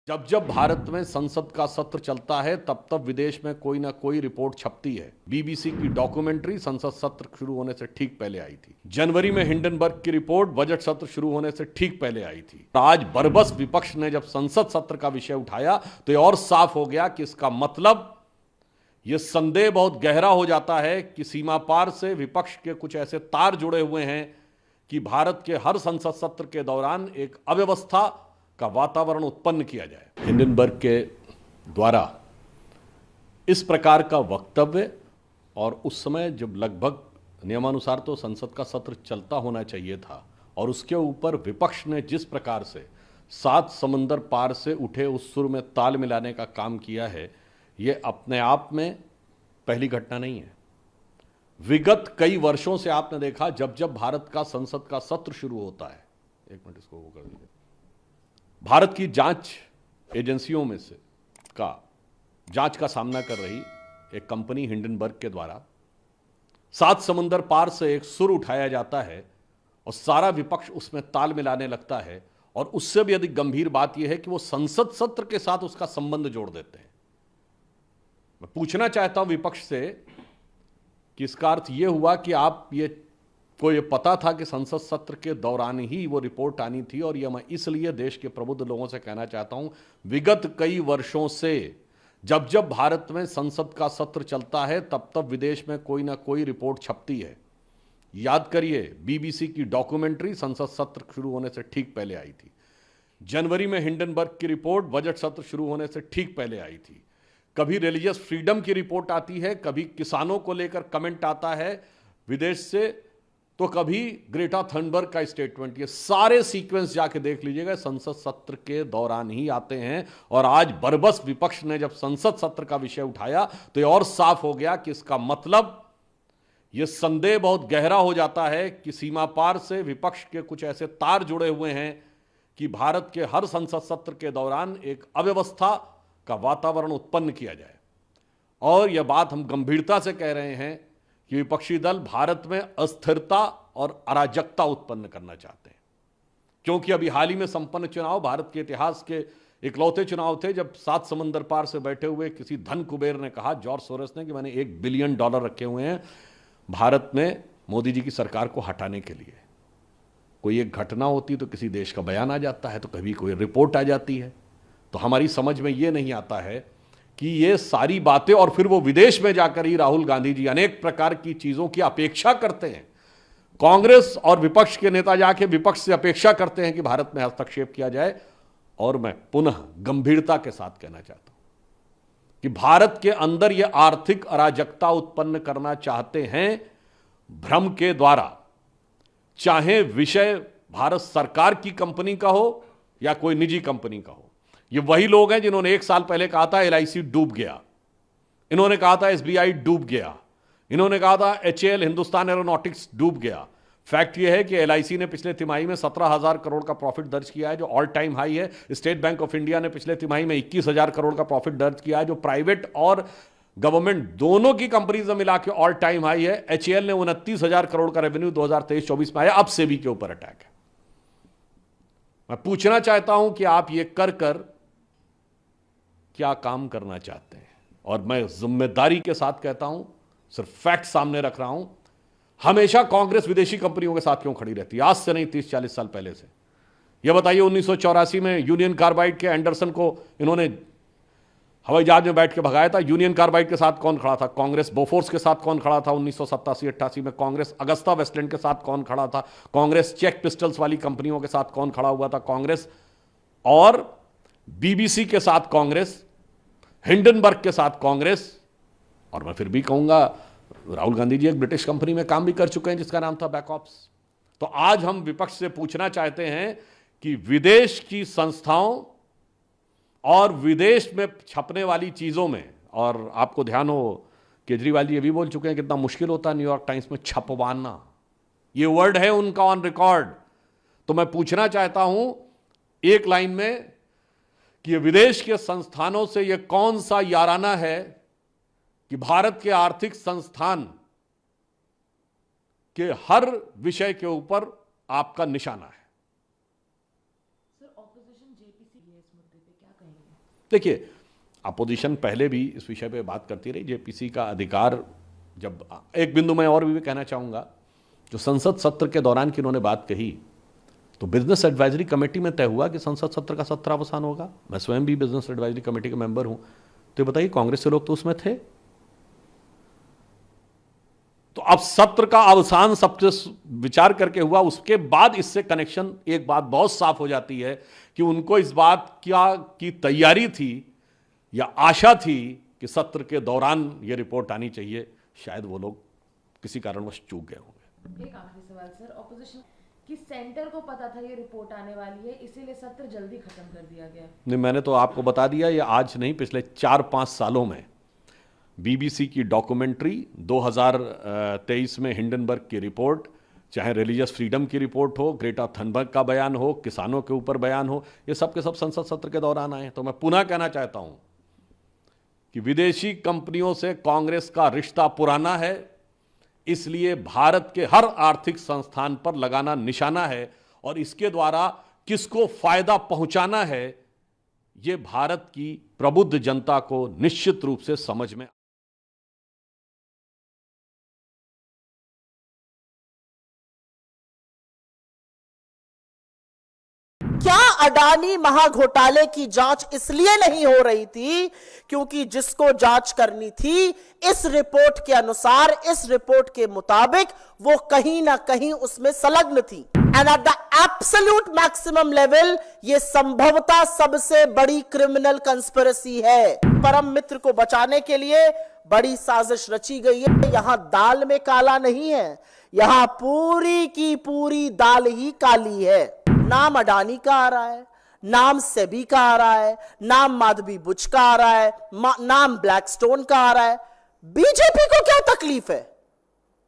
जब जब भारत में संसद का सत्र चलता है तब तब विदेश में कोई ना कोई रिपोर्ट छपती है। बीबीसी की डॉक्यूमेंट्री संसद सत्र शुरू होने से ठीक पहले आई थी। जनवरी में हिंडनबर्ग की रिपोर्ट बजट सत्र शुरू होने से ठीक पहले आई थी। आज बरबस विपक्ष ने जब संसद सत्र का विषय उठाया तो यह और साफ हो गया कि इसका मतलब यह संदेह बहुत गहरा हो जाता है कि सीमा पार से विपक्ष के कुछ ऐसे तार जुड़े हुए हैं कि भारत के हर संसद सत्र के दौरान एक अव्यवस्था का वातावरण उत्पन्न किया जाए। हिंडनबर्ग के द्वारा इस प्रकार का वक्तव्य और उस समय जब लगभग नियमानुसार तो संसद का सत्र चलता होना चाहिए था और उसके ऊपर विपक्ष ने जिस प्रकार से सात समंदर पार से उठे उस सुर में ताल मिलाने का काम किया है, यह अपने आप में पहली घटना नहीं है। विगत कई वर्षों से आपने देखा जब जब भारत का संसद का सत्र शुरू होता है, एक मिनट इसको वो कर दीजिए, भारत की जांच एजेंसियों में से जांच का सामना कर रही एक कंपनी हिंडनबर्ग के द्वारा सात समुंदर पार से एक सुर उठाया जाता है और सारा विपक्ष उसमें ताल मिलाने लगता है। और उससे भी अधिक गंभीर बात यह है कि वो संसद सत्र के साथ उसका संबंध जोड़ देते हैं। मैं पूछना चाहता हूं विपक्ष से कि इसका अर्थ यह हुआ कि को ये पता था कि संसद सत्र के दौरान ही वो रिपोर्ट आनी थी। और ये मैं इसलिए देश के प्रबुद्ध लोगों से कहना चाहता हूं, विगत कई वर्षों से जब जब भारत में संसद का सत्र चलता है तब तब विदेश में कोई ना कोई रिपोर्ट छपती है। याद करिए, बीबीसी की डॉक्यूमेंट्री संसद सत्र शुरू होने से ठीक पहले आई थी। जनवरी में हिंडनबर्ग की रिपोर्ट बजट सत्र शुरू होने से ठीक पहले आई थी। कभी रिलीजियस फ्रीडम की रिपोर्ट आती है, कभी किसानों को लेकर कमेंट आता है विदेश से, तो कभी ग्रेटा थनबर्ग का स्टेटमेंट। ये सारे सीक्वेंस जाके देख लीजिएगा, संसद सत्र के दौरान ही आते हैं। और आज बरबस विपक्ष ने जब संसद सत्र का विषय उठाया तो ये और साफ हो गया कि इसका मतलब यह संदेह बहुत गहरा हो जाता है कि सीमा पार से विपक्ष के कुछ ऐसे तार जुड़े हुए हैं कि भारत के हर संसद सत्र के दौरान एक अव्यवस्था का वातावरण उत्पन्न किया जाए। और यह बात हम गंभीरता से कह रहे हैं कि विपक्षी दल भारत में अस्थिरता और अराजकता उत्पन्न करना चाहते हैं। क्योंकि अभी हाल ही में संपन्न चुनाव भारत के इतिहास के इकलौते चुनाव थे जब सात समंदर पार से बैठे हुए किसी धन कुबेर ने कहा, जॉर्ज सोरोस ने, कि मैंने $1 बिलियन रखे हुए हैं भारत में मोदी जी की सरकार को हटाने के लिए। कोई एक घटना होती तो किसी देश का बयान आ जाता है, तो कभी कोई रिपोर्ट आ जाती है। तो हमारी समझ में ये नहीं आता है कि ये सारी बातें, और फिर वो विदेश में जाकर ही राहुल गांधी जी अनेक प्रकार की चीजों की अपेक्षा करते हैं। कांग्रेस और विपक्ष के नेता जाके विपक्ष से अपेक्षा करते हैं कि भारत में हस्तक्षेप किया जाए। और मैं पुनः गंभीरता के साथ कहना चाहता हूं कि भारत के अंदर ये आर्थिक अराजकता उत्पन्न करना चाहते हैं भ्रम के द्वारा। चाहे विषय भारत सरकार की कंपनी का हो या कोई निजी कंपनी का हो। ये वही लोग हैं जिन्होंने 1 साल पहले कहा था LIC डूब गया, इन्होंने कहा था SBI डूब गया, इन्होंने कहा था HAL हिंदुस्तान एरोनॉटिक्स डूब गया। फैक्ट ये है कि LIC ने पिछले तिमाही में 17,000 करोड़ का प्रॉफिट दर्ज किया है, जो ऑल टाइम हाई है। स्टेट बैंक ऑफ इंडिया ने पिछले तिमाही में 21,000 करोड़ का प्रॉफिट दर्ज किया है, जो प्राइवेट और गवर्नमेंट दोनों की कंपनीज में मिला के ऑल टाइम हाई है। HAL ने 29,000 करोड़ का रेवेन्यू 2023-24 में आया। अब सेबी के ऊपर अटैक है। मैं पूछना चाहता हूं कि आप ये कर क्या काम करना चाहते हैं? और मैं जिम्मेदारी के साथ कहता हूं, सिर्फ फैक्ट सामने रख रहा हूं। हमेशा कांग्रेस विदेशी कंपनियों के साथ क्यों खड़ी रहती है? आज से नहीं, 30-40 साल पहले से। यह बताइए, 1984 में यूनियन कार्बाइड के एंडरसन को इन्होंने हवाई जहाज में बैठ के भगाया था। यूनियन कार्बाइड के साथ कौन खड़ा था? कांग्रेस। बोफोर्स के साथ कौन खड़ा था 1987-88 में? कांग्रेस। अगस्ता वेस्टलैंड के साथ कौन खड़ा था? कांग्रेस। चेक पिस्टल्स वाली कंपनियों के साथ कौन खड़ा हुआ था? कांग्रेस। और बीबीसी के साथ कांग्रेस, हिंडनबर्ग के साथ कांग्रेस। और मैं फिर भी कहूंगा, राहुल गांधी जी एक ब्रिटिश कंपनी में काम भी कर चुके हैं जिसका नाम था बैकऑप्स। तो आज हम विपक्ष से पूछना चाहते हैं कि विदेश की संस्थाओं और विदेश में छपने वाली चीजों में, और आपको ध्यान हो केजरीवाल जी ये भी बोल चुके हैं कितना मुश्किल होता है न्यूयॉर्क टाइम्स में छपवाना। ये वर्ड है उनका ऑन रिकॉर्ड। तो मैं पूछना चाहता हूं एक लाइन में कि ये विदेश के संस्थानों से ये कौन सा याराना है कि भारत के आर्थिक संस्थान के हर विषय के ऊपर आपका निशाना है। सर, ऑपोजिशन जेपीसी है इस मुद्दे पे, क्या कहेंगे? देखिए, अपोजिशन पहले भी इस विषय पे बात करती रही। जेपीसी का अधिकार, जब एक बिंदु मैं और भी कहना चाहूँगा, जो संसद सत्र के दौरान की उन्होंने बात कही, तो बिजनेस एडवाइजरी कमेटी में तय हुआ कि संसद सत्र का सत्रावसान होगा। मैं स्वयं भी बिजनेस एडवाइजरी कमेटी का मेंबर हूं। तो बताइए, कांग्रेस के लोग तो उसमें थे। तो अब सत्र का अवसान सबसे विचार करके हुआ, उसके बाद इससे कनेक्शन, एक बात बहुत साफ हो जाती है कि उनको इस बात की तैयारी थी या आशा थी कि सत्र के दौरान यह रिपोर्ट आनी चाहिए। शायद वो लोग किसी कारणवश चूक गए होंगे। एक आखिरी सवाल सर, ऑपोजिशन कि सेंटर को पता था ये रिपोर्ट आने वाली है, इसीलिए सत्र जल्दी खत्म कर दिया गया? नहीं, मैंने तो आपको बता दिया, ये आज नहीं, पिछले 4-5 सालों में बीबीसी की डॉक्यूमेंट्री, 2023 में हिंडनबर्ग की रिपोर्ट, चाहे रिलीजियस फ्रीडम की रिपोर्ट हो, ग्रेटा थनबर्ग का बयान हो, किसानों के ऊपर बयान हो, ये सब के सब संसद सत्र के दौरान आए। तो मैं पुनः कहना चाहता हूं कि विदेशी कंपनियों से कांग्रेस का रिश्ता पुराना है, इसलिए भारत के हर आर्थिक संस्थान पर लगाना निशाना है और इसके द्वारा किसको फायदा पहुंचाना है, यह भारत की प्रबुद्ध जनता को निश्चित रूप से समझ में क्या अडानी महाघोटाले की जांच इसलिए नहीं हो रही थी क्योंकि जिसको जांच करनी थी, इस रिपोर्ट के अनुसार, इस रिपोर्ट के मुताबिक वो कहीं ना कहीं उसमें संलग्न थी। And at the absolute maximum level ये संभवतः सबसे बड़ी क्रिमिनल कंस्पिरेसी है। परम मित्र को बचाने के लिए बड़ी साजिश रची गई है। यहां दाल में काला नहीं है, यहां पूरी की पूरी दाल ही काली है। नाम अडानी का आ रहा है, नाम सेबी का आ रहा है, नाम माधवी बुच का आ रहा है, नाम ब्लैकस्टोन का आ रहा है। बीजेपी को क्या तकलीफ है?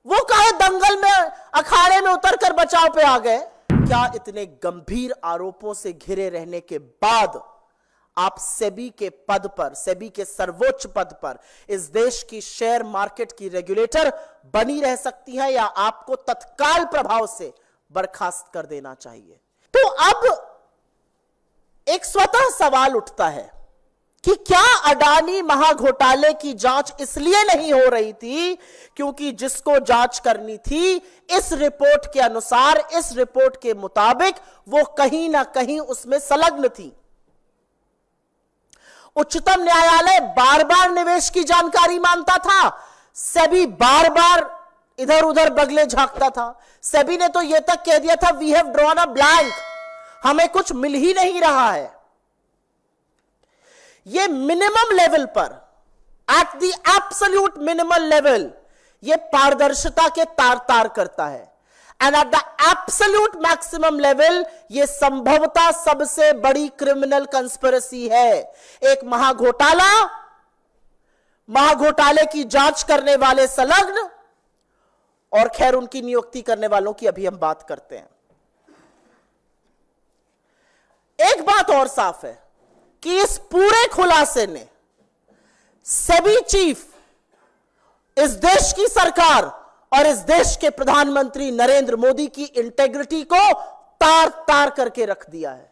वो काहे दंगल में, अखाड़े में उतरकर बचाव पे आ गए? क्या इतने गंभीर आरोपों से घिरे रहने के बाद आप सेबी के पद पर, सेबी के सर्वोच्च पद पर, इस देश की शेयर मार्केट की रेगुलेटर बनी रह सकती हैं या आपको तत्काल प्रभाव से बर्खास्त कर देना चाहिए? तो अब एक स्वतः सवाल उठता है कि क्या अडानी महाघोटाले की जांच इसलिए नहीं हो रही थी क्योंकि जिसको जांच करनी थी, इस रिपोर्ट के अनुसार, इस रिपोर्ट के मुताबिक वो कहीं ना कहीं उसमें संलग्न थी। उच्चतम न्यायालय बार बार निवेश की जानकारी मांगता था, सेबी बार बार इधर उधर बगले झांकता था। सेबी ने तो यह तक कह दिया था, we have drawn a blank, हमें कुछ मिल ही नहीं रहा है। ये मिनिमम लेवल पर, at the absolute minimum level, ये पारदर्शिता के तार तार करता है। And at the absolute maximum level ये संभवतः सबसे बड़ी क्रिमिनल कंस्पिरेसी है। एक महाघोटाले की जांच करने वाले संलग्न, और खैर उनकी नियुक्ति करने वालों की अभी हम बात करते हैं। एक बात और साफ है कि इस पूरे खुलासे ने सेबी चीफ, इस देश की सरकार और इस देश के प्रधानमंत्री नरेंद्र मोदी की इंटेग्रिटी को तार तार करके रख दिया है।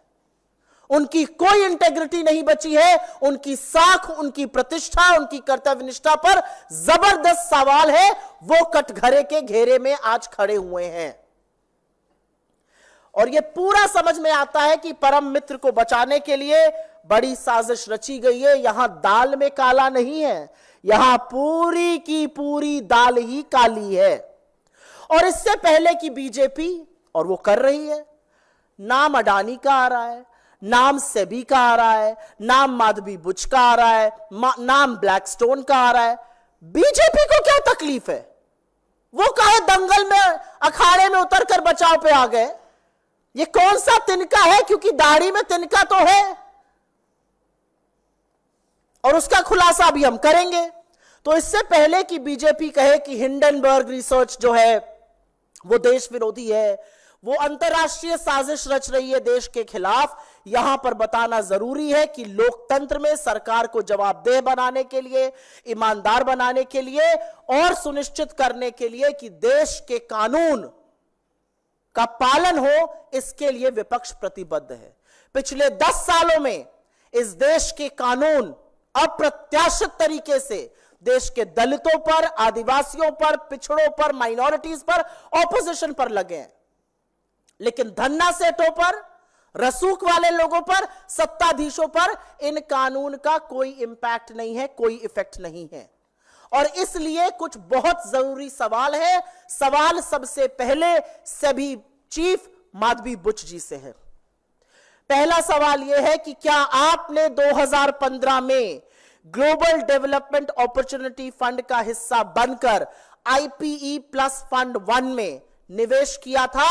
उनकी कोई इंटेग्रिटी नहीं बची है। उनकी साख, उनकी प्रतिष्ठा, उनकी कर्तव्यनिष्ठा पर जबरदस्त सवाल है। वो कटघरे के घेरे में आज खड़े हुए हैं और यह पूरा समझ में आता है कि परम मित्र को बचाने के लिए बड़ी साजिश रची गई है। यहां दाल में काला नहीं है, यहां पूरी की पूरी दाल ही काली है। और इससे पहले कि बीजेपी, और वो कर रही है, नाम अडानी का आ रहा है, नाम सेबी का आ रहा है, नाम माधवी बुच का आ रहा है, नाम ब्लैकस्टोन का आ रहा है। बीजेपी को क्या तकलीफ है? वो काहे दंगल में, अखाड़े में उतरकर बचाव पे आ गए? ये कौन सा तिनका है? क्योंकि दाढ़ी में तिनका तो है और उसका खुलासा भी हम करेंगे। तो इससे पहले कि बीजेपी कहे कि हिंडनबर्ग रिसर्च जो है वो देश विरोधी है, वो अंतरराष्ट्रीय साजिश रच रही है देश के खिलाफ, यहां पर बताना जरूरी है कि लोकतंत्र में सरकार को जवाबदेह बनाने के लिए, ईमानदार बनाने के लिए और सुनिश्चित करने के लिए कि देश के कानून का पालन हो, इसके लिए विपक्ष प्रतिबद्ध है। पिछले 10 सालों में इस देश के कानून अप्रत्याशित तरीके से देश के दलितों पर, आदिवासियों पर, पिछड़ों पर, माइनॉरिटीज पर, ऑपोजिशन पर लगे हैं, लेकिन धन्ना सेठों पर, रसूख वाले लोगों पर, सत्ताधीशों पर इन कानून का कोई इंपैक्ट नहीं है, कोई इफेक्ट नहीं है। और इसलिए कुछ बहुत जरूरी सवाल है। सवाल सबसे पहले सेबी चीफ माधवी बुच जी से है। पहला सवाल यह है कि क्या आपने 2015 में ग्लोबल डेवलपमेंट अपॉर्चुनिटी फंड का हिस्सा बनकर IPE प्लस फंड 1 में निवेश किया था,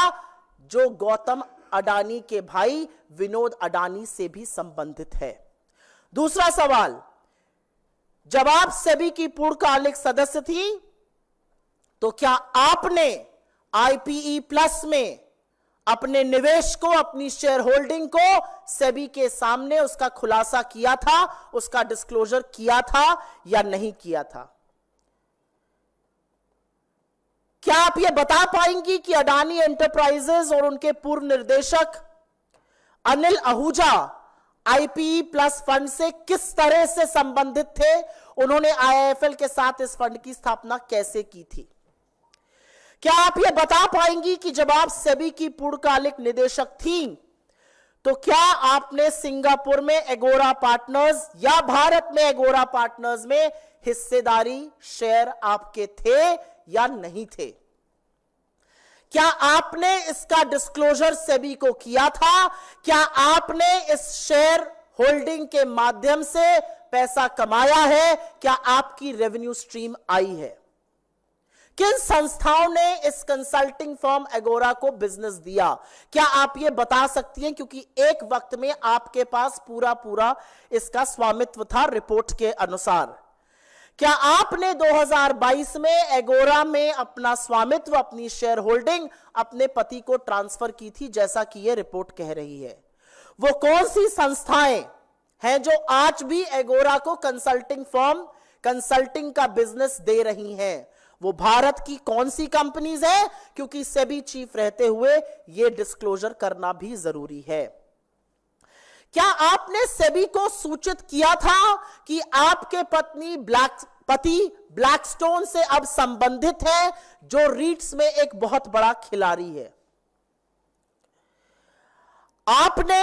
जो गौतम अडानी के भाई विनोद अडानी से भी संबंधित है? दूसरा सवाल, जब आप सेबी की पूर्णकालिक सदस्य थी तो क्या आपने IPE प्लस में अपने निवेश को, अपनी शेयर होल्डिंग को सेबी के सामने उसका खुलासा किया था, उसका डिस्क्लोजर किया था या नहीं किया था? क्या आप यह बता पाएंगी कि अडानी एंटरप्राइजेज और उनके पूर्व निर्देशक Anil Ahuja IPE plus fund से किस तरह से संबंधित थे? उन्होंने IIFL के साथ इस फंड की स्थापना कैसे की थी? क्या आप यह बता पाएंगी कि जब आप सेबी की पूर्णकालिक निदेशक थी तो क्या आपने सिंगापुर में एगोरा पार्टनर्स या भारत में एगोरा पार्टनर्स में हिस्सेदारी, शेयर आपके थे या नहीं थे? क्या आपने इसका डिस्क्लोजर सेबी को किया था? क्या आपने इस शेयर होल्डिंग के माध्यम से पैसा कमाया है? क्या आपकी रेवेन्यू स्ट्रीम आई है? किन संस्थाओं ने इस कंसल्टिंग फर्म एगोरा को बिजनेस दिया? क्या आप ये बता सकती हैं? क्योंकि एक वक्त में आपके पास पूरा इसका स्वामित्व था रिपोर्ट के अनुसार। क्या आपने 2022 में एगोरा में अपना स्वामित्व, अपनी शेयर होल्डिंग अपने पति को ट्रांसफर की थी, जैसा कि यह रिपोर्ट कह रही है? वो कौन सी संस्थाएं हैं जो आज भी एगोरा को कंसल्टिंग फर्म, कंसल्टिंग का बिजनेस दे रही हैं? वो भारत की कौन सी कंपनीज है? क्योंकि सेबी चीफ रहते हुए यह डिस्क्लोजर करना भी जरूरी है। क्या आपने सेबी को सूचित किया था कि आपके पति ब्लैकस्टोन से अब संबंधित है, जो रीट्स में एक बहुत बड़ा खिलाड़ी है? आपने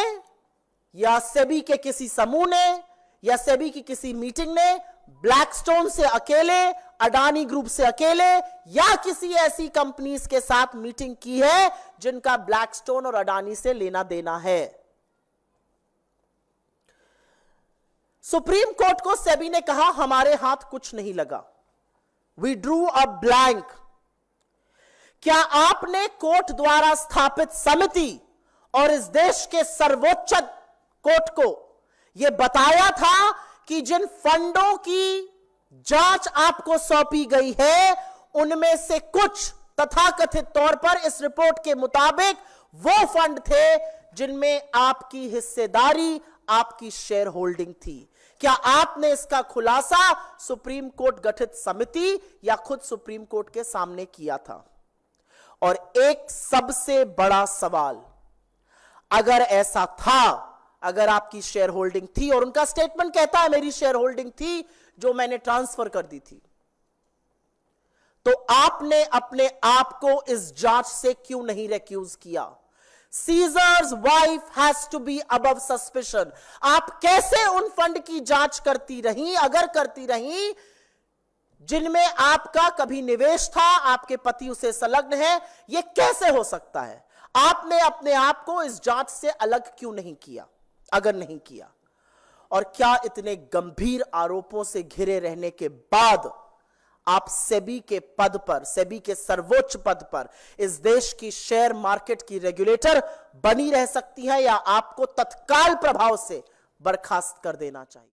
या सेबी के किसी समूह ने या सेबी की किसी मीटिंग ने ब्लैकस्टोन से अकेले, अडानी ग्रुप से अकेले या किसी ऐसी कंपनीज के साथ मीटिंग की है जिनका ब्लैकस्टोन और अडानी से लेना देना है? सुप्रीम कोर्ट को सेबी ने कहा हमारे हाथ कुछ नहीं लगा, वी ड्रू अ ब्लैंक। क्या आपने कोर्ट द्वारा स्थापित समिति और इस देश के सर्वोच्च कोर्ट को यह बताया था कि जिन फंडों की जांच आपको सौंपी गई है उनमें से कुछ तथाकथित तौर पर इस रिपोर्ट के मुताबिक वो फंड थे जिनमें आपकी हिस्सेदारी, आपकी शेयर होल्डिंग थी? क्या आपने इसका खुलासा सुप्रीम कोर्ट गठित समिति या खुद सुप्रीम कोर्ट के सामने किया था? और एक सबसे बड़ा सवाल, अगर ऐसा था, अगर आपकी शेयर होल्डिंग थी, और उनका स्टेटमेंट कहता है मेरी शेयर होल्डिंग थी जो मैंने ट्रांसफर कर दी थी, तो आपने अपने आप को इस जांच से क्यों नहीं रेक्यूज किया? Caesar's wife has to be above suspicion. आप कैसे उन फंड की जांच करती रही, अगर करती रही, जिनमें आपका कभी निवेश था, आपके पति उसे संलग्न है? यह कैसे हो सकता है? आपने अपने आप को इस जांच से अलग क्यों नहीं किया, अगर नहीं किया? और क्या इतने गंभीर आरोपों से घिरे रहने के बाद आप सेबी के पद पर, सेबी के सर्वोच्च पद पर, इस देश की शेयर मार्केट की रेगुलेटर बनी रह सकती हैं, या आपको तत्काल प्रभाव से बर्खास्त कर देना चाहिए?